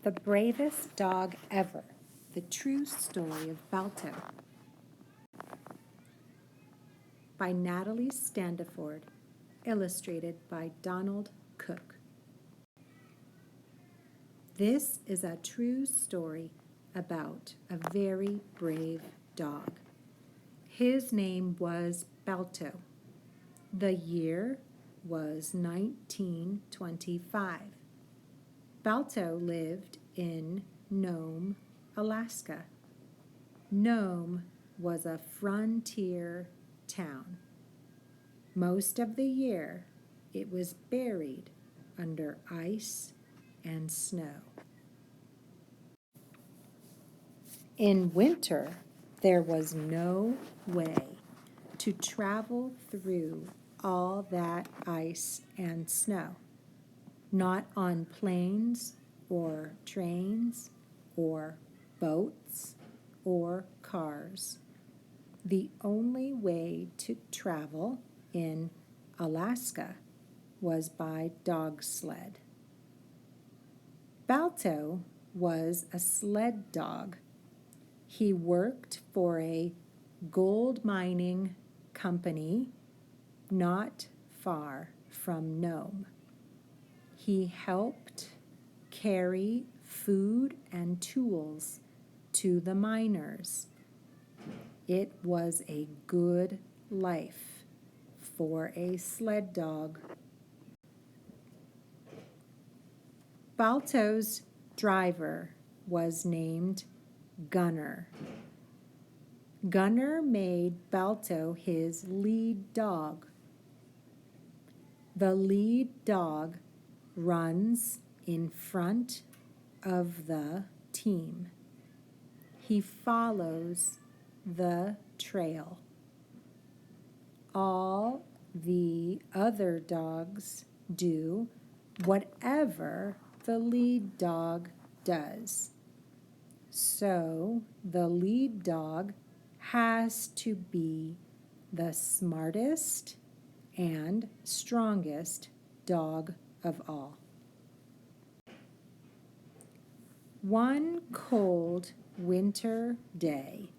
The Bravest Dog Ever, the true story of Balto, by Natalie Standiford, illustrated by Donald Cook. This is a true story about a very brave dog. His name was Balto. The year was 1925. Balto lived in Nome, Alaska. Nome was a frontier town. Most of the year, it was buried under ice and snow. In winter, there was no way to travel through all that ice and snow. Not on planes or trains or boats or cars. The only way to travel in Alaska was by dog sled. Balto was a sled dog. He worked for a gold mining company not far from Nome. He helped carry food and tools to the miners. It was a good life for a sled dog. Balto's driver was named Gunner. Gunner made Balto his lead dog. The lead dog runs in front of the team. He follows the trail. All the other dogs do whatever the lead dog does. So the lead dog has to be the smartest and strongest dog of all. One cold winter day,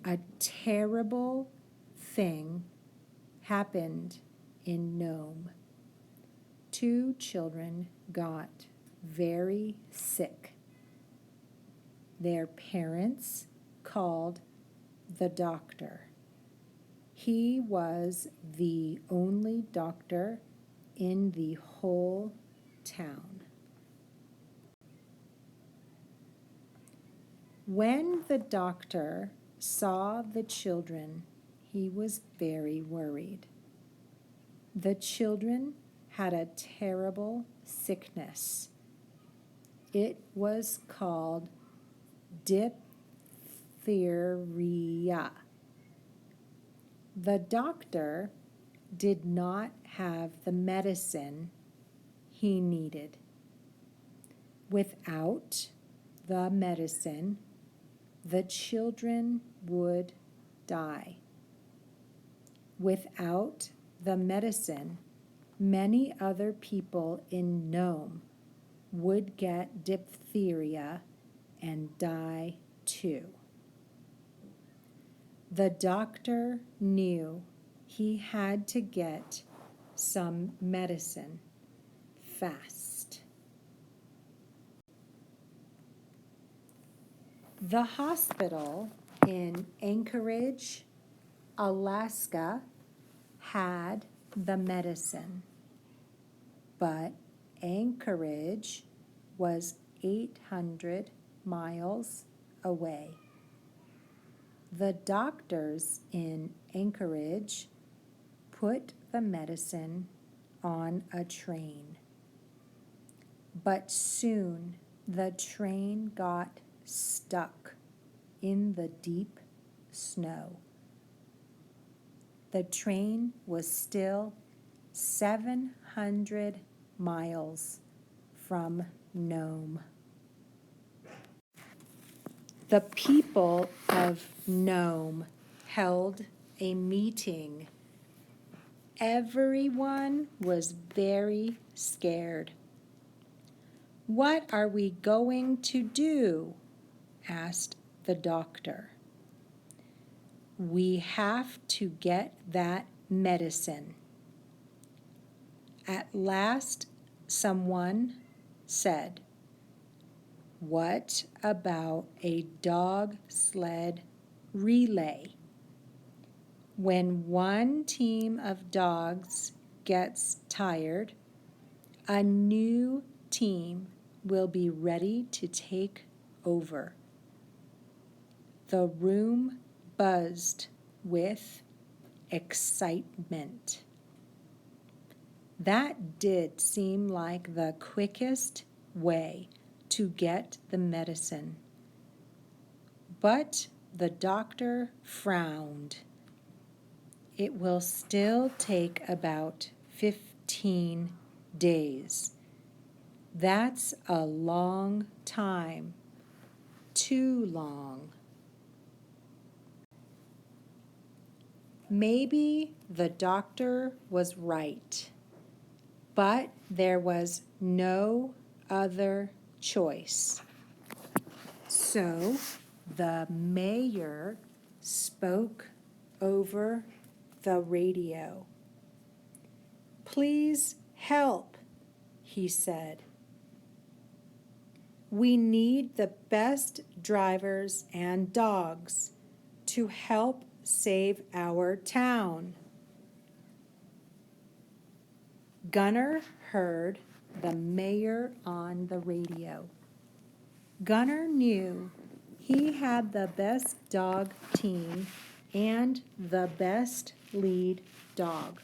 a terrible thing happened in Nome. 2 children got very sick. Their parents called the doctor. He was the only doctor in the whole town. When the doctor saw the children, he was very worried. The children had a terrible sickness. It was called diphtheria. The doctor did not have the medicine he needed. Without the medicine, the children would die. Without the medicine, many other people in Nome would get diphtheria and die too. The doctor knew he had to get some medicine fast. The hospital in Anchorage, Alaska, had the medicine, but Anchorage was 800 miles away. The doctors in Anchorage put the medicine on a train, but soon the train got stuck in the deep snow. The train was still 700 miles from Nome. The people of Nome held a meeting. Everyone was very scared. "What are we going to do?" asked the doctor. "We have to get that medicine." At last, someone said, "What about a dog sled relay? When one team of dogs gets tired, a new team will be ready to take over." The room buzzed with excitement. That did seem like the quickest way to get the medicine. But the doctor frowned. "It will still take about 15 days. That's a long time. Too long." Maybe the doctor was right, but there was no other choice. So the mayor spoke over the radio. "Please help," he said. "We need the best drivers and dogs to help save our town." Gunner heard the mayor on the radio. Gunner knew he had the best dog team and the best lead dog.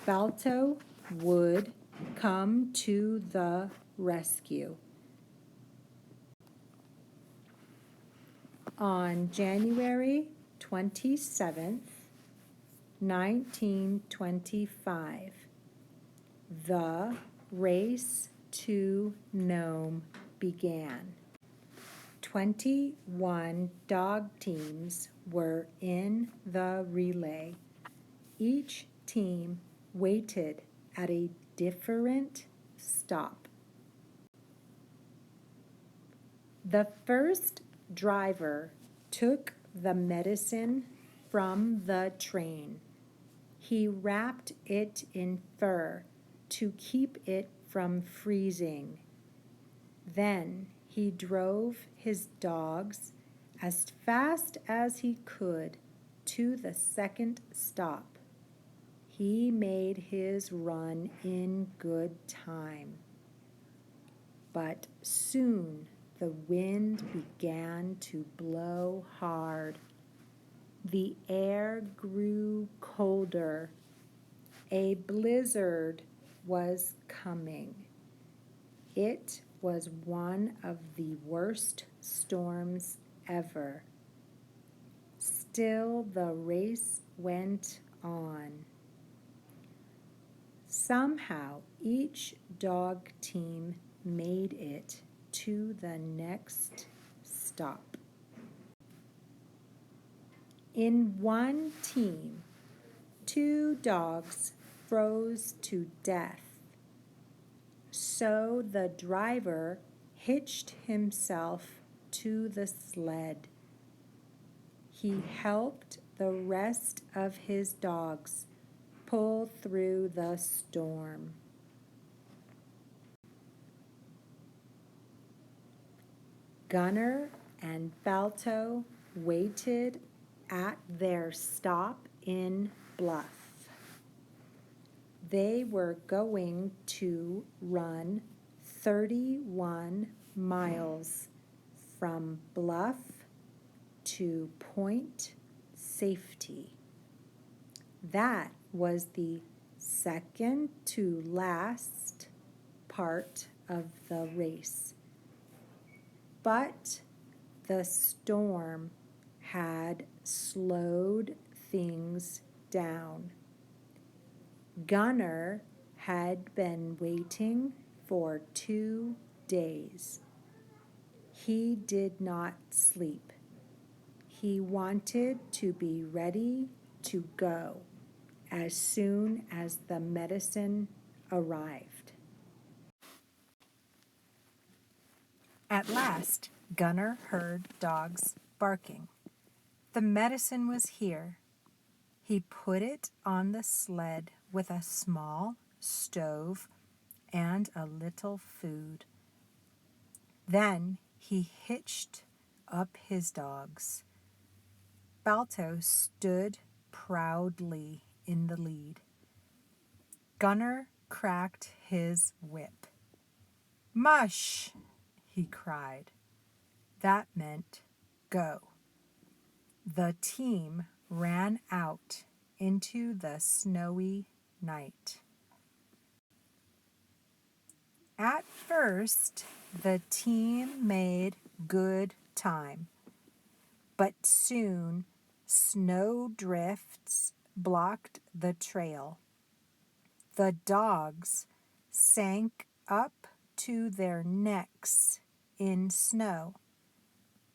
Balto would come to the rescue. On January 27th, 1925, the race to Nome began. 21 dog teams were in the relay. Each team waited at a different stop. The first driver took the medicine from the train. He wrapped it in fur to keep it from freezing. Then he drove his dogs as fast as he could to the second stop. He made his run in good time. But soon the wind began to blow hard. The air grew colder. A blizzard was coming. It was one of the worst storms ever. Still, the race went on. Somehow, each dog team made it to the next stop. In one team, 2 dogs froze to death. So the driver hitched himself to the sled. He helped the rest of his dogs pull through the storm. Gunner and Balto waited at their stop in Bluff. They were going to run 31 miles from Bluff to Point Safety. That was the second to last part of the race. But the storm had slowed things down. Gunner had been waiting for 2 days. He did not sleep. He wanted to be ready to go as soon as the medicine arrived. At last, Gunner heard dogs barking. The medicine was here. He put it on the sled with a small stove and a little food. Then he hitched up his dogs. Balto stood proudly in the lead. Gunner cracked his whip. "Mush!" he cried. That meant go. The team ran out into the snowy night. At first, the team made good time, but soon snow drifts blocked the trail. The dogs sank up to their necks in snow.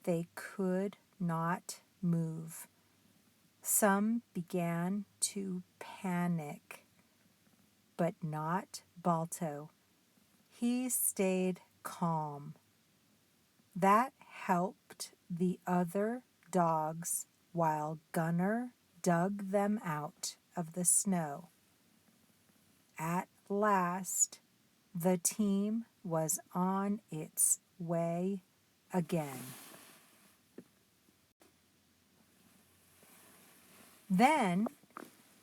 They could not move. Some began to panic, but not Balto. He stayed calm. That helped the other dogs while Gunner dug them out of the snow. At last, the team was on its way again. Then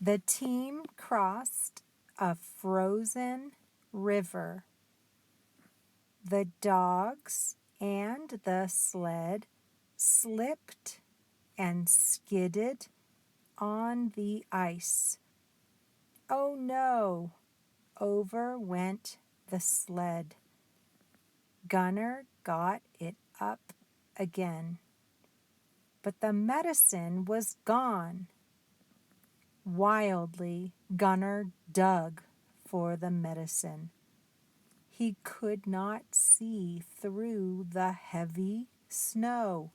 the team crossed a frozen river. The dogs and the sled slipped and skidded on the ice. Oh no! Over went the sled. Gunner got it up again, but the medicine was gone. Wildly, Gunner dug for the medicine. He could not see through the heavy snow,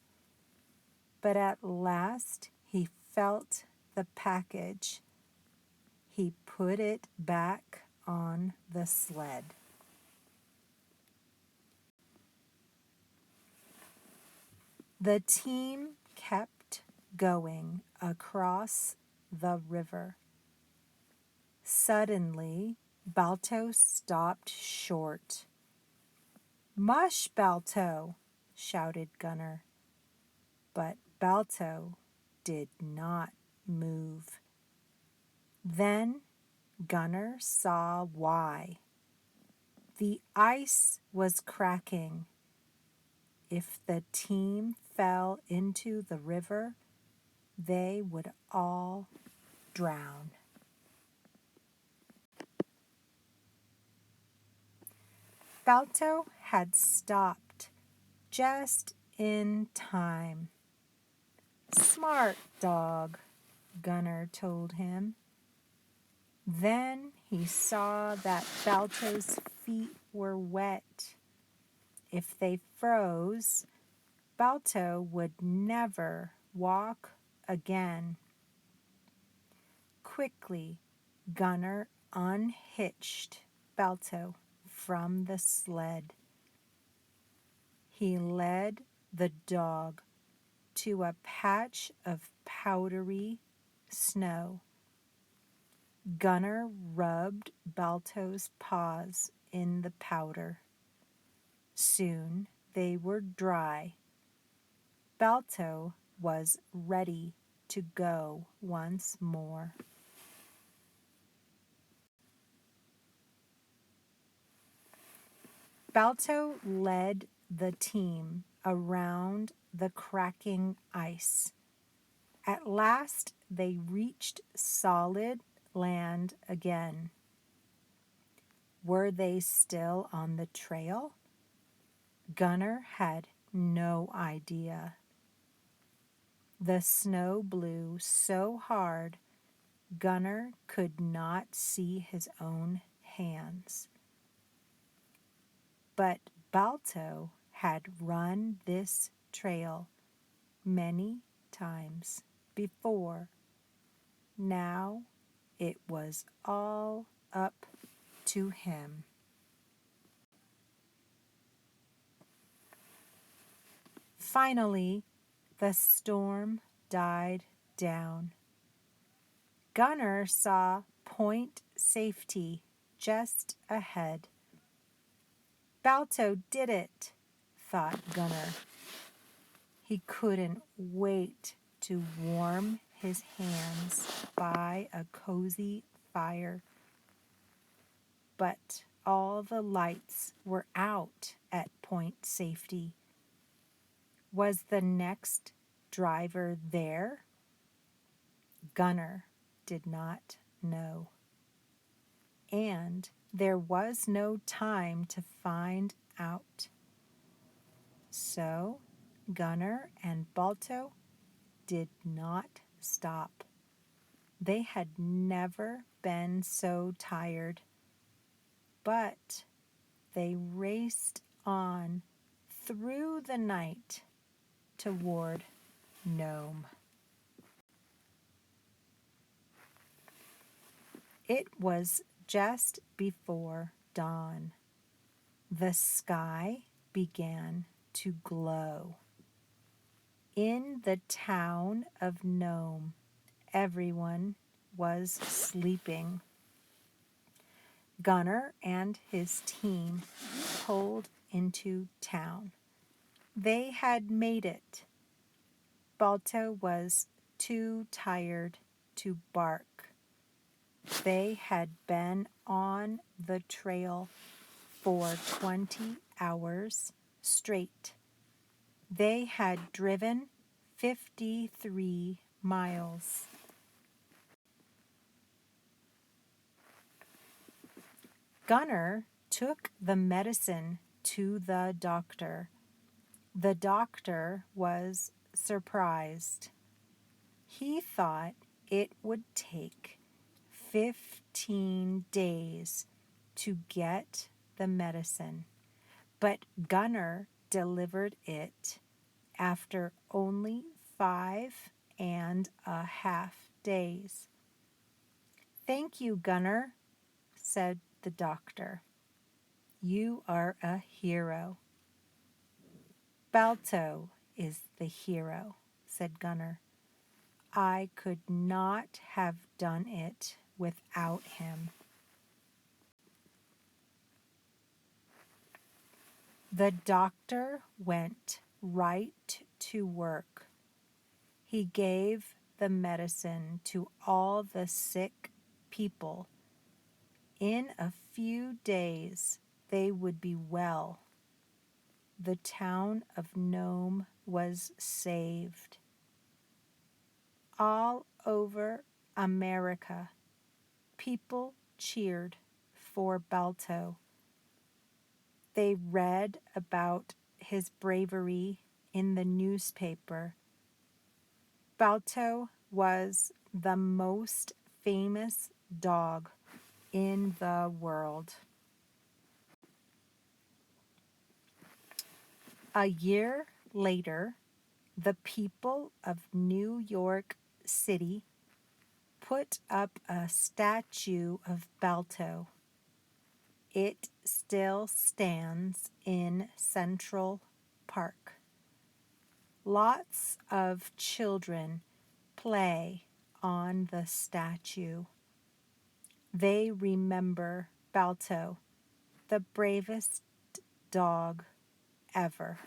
but at last he felt the package. He put it back on the sled. The team kept going across the river. Suddenly, Balto stopped short. "Mush, Balto!" shouted Gunner. But Balto did not move. Then Gunner saw why. The ice was cracking. If the team fell into the river, they would all drown. Balto had stopped just in time. "Smart dog," Gunner told him. Then he saw that Balto's feet were wet. If they froze, Balto would never walk again. Quickly, Gunner unhitched Balto from the sled. He led the dog to a patch of powdery snow. Gunner rubbed Balto's paws in the powder. Soon they were dry. Balto was ready to go once more. Balto led the team around the cracking ice. At last they reached solid land again. Were they still on the trail? Gunner had no idea. The snow blew so hard, Gunner could not see his own hands. But Balto had run this trail many times before. Now it was all up to him. Finally, the storm died down. Gunner saw Point Safety just ahead. Balto did it, thought Gunner. He couldn't wait to warm his hands by a cozy fire. But all the lights were out at Point Safety. Was the next driver there? Gunner did not know. And there was no time to find out. So Gunner and Balto did not stop. They had never been so tired, but they raced on through the night toward Nome. It was just before dawn. The sky began to glow. In the town of Nome, everyone was sleeping. Gunner and his team pulled into town. They had made it. Balto was too tired to bark. They had been on the trail for 20 hours straight. They had driven 53 miles. Gunner took the medicine to the doctor. The doctor was surprised. He thought it would take 15 days to get the medicine, but Gunner delivered it after only 5.5 days. "Thank you, Gunner," said the doctor. "You are a hero." "Balto is the hero," said Gunner. "I could not have done it without him." The doctor went right to work. He gave the medicine to all the sick people. In a few days, they would be well. The town of Nome was saved. All over America, people cheered for Balto. They read about his bravery in the newspaper. Balto was the most famous dog in the world. A year later, the people of New York City put up a statue of Balto. It still stands in Central Park. Lots of children play on the statue. They remember Balto, the bravest dog ever.